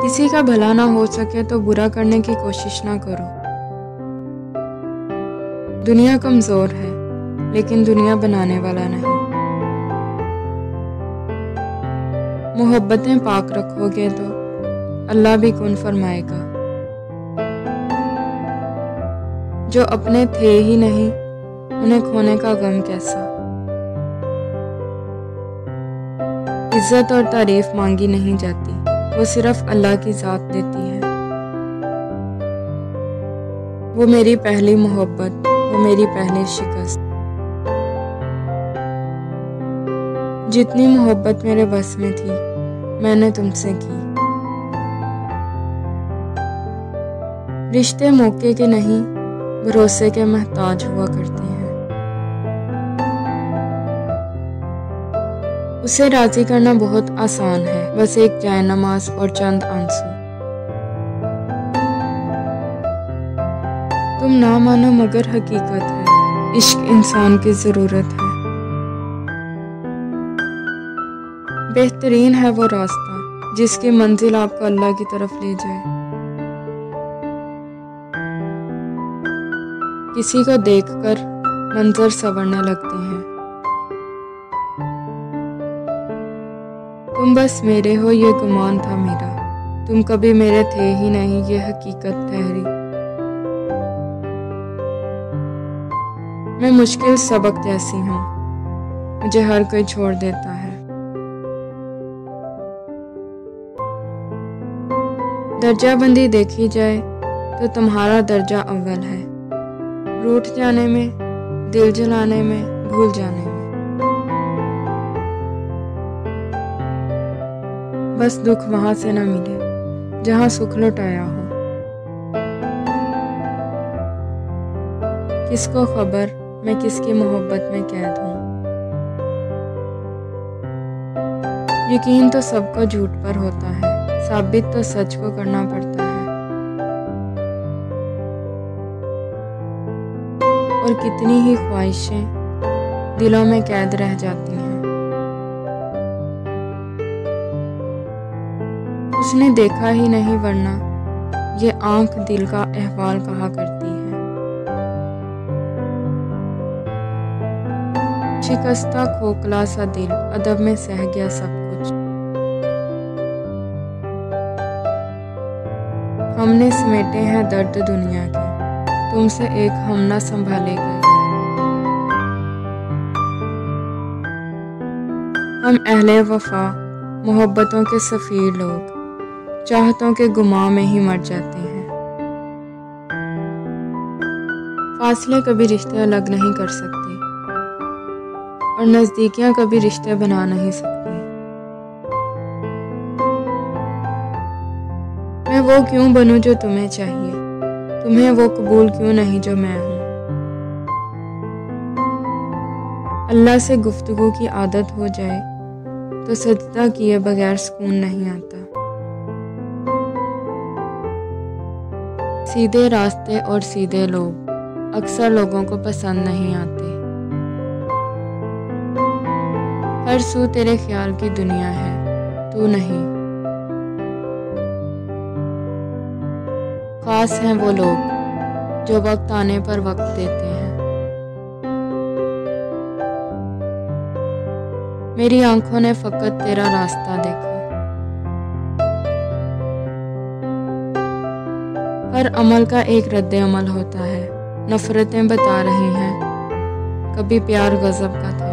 किसी का भला ना हो सके तो बुरा करने की कोशिश ना करो। दुनिया कमजोर है, लेकिन दुनिया बनाने वाला नहीं। मोहब्बतें पाक रखोगे तो अल्लाह भी कुन फरमाएगा। जो अपने थे ही नहीं, उन्हें खोने का गम कैसा। इज्जत और तारीफ मांगी नहीं जाती, वो सिर्फ अल्लाह की जात देती है। वो मेरी पहली मोहब्बत, वो मेरी पहली शिकस्त। जितनी मोहब्बत मेरे बस में थी, मैंने तुमसे की। रिश्ते मौके के नहीं, भरोसे के मोहताज हुआ करते हैं। उसे राजी करना बहुत आसान है, बस एक जाए नमाज और चंद आंसू। तुम ना मानो मगर हकीकत है, इश्क इंसान की जरूरत है। बेहतरीन है वो रास्ता जिसकी मंजिल आपको अल्लाह की तरफ ले जाए। किसी को देखकर मंजर संवरने लगते हैं। तुम बस मेरे हो ये गुमान था मेरा, तुम कभी मेरे थे ही नहीं ये हकीकत ठहरी। मैं मुश्किल सबक जैसी हूँ, मुझे हर कोई छोड़ देता है। दर्जाबंदी देखी जाए तो तुम्हारा दर्जा अव्वल है। रूठ जाने में, दिल जलाने में, भूल जाने में। बस दुख वहां से न मिले जहां सुख लुटाया हो। किसको खबर मैं किसकी मोहब्बत में कैद हूं। यकीन तो सबको झूठ पर होता है, साबित तो सच को करना पड़ता है। और कितनी ही ख्वाहिशें दिलों में कैद रह जाती हैं। उसने देखा ही नहीं वरना ये आंख दिल का अहवाल कहा करती है। शिकस्ता खोखला सा दिल अदब में सह गया सब कुछ। हमने समेटे हैं दर्द दुनिया के, तुमसे एक हम न संभाले गए। हम अहले वफा मोहब्बतों के सफीर लोग, चाहतों के गुमां में ही मर जाते हैं। फासले कभी रिश्ते अलग नहीं कर सकते और नजदीकियां कभी रिश्ते बना नहीं सकती। मैं वो क्यों बनूं जो तुम्हें चाहिए, तुम्हें वो कबूल क्यों नहीं जो मैं हूं। अल्लाह से गुफ्तगू की आदत हो जाए तो सजदा किए बगैर सुकून नहीं आता। सीधे रास्ते और सीधे लोग अक्सर लोगों को पसंद नहीं आते। हर सू तेरे ख्याल की दुनिया है, तू नहीं। खास हैं वो लोग जो वक्त आने पर वक्त देते हैं। मेरी आंखों ने फकत तेरा रास्ता देखा। हर अमल का एक रद्द अमल होता है। नफरतें बता रही हैं, कभी प्यार गजब का था।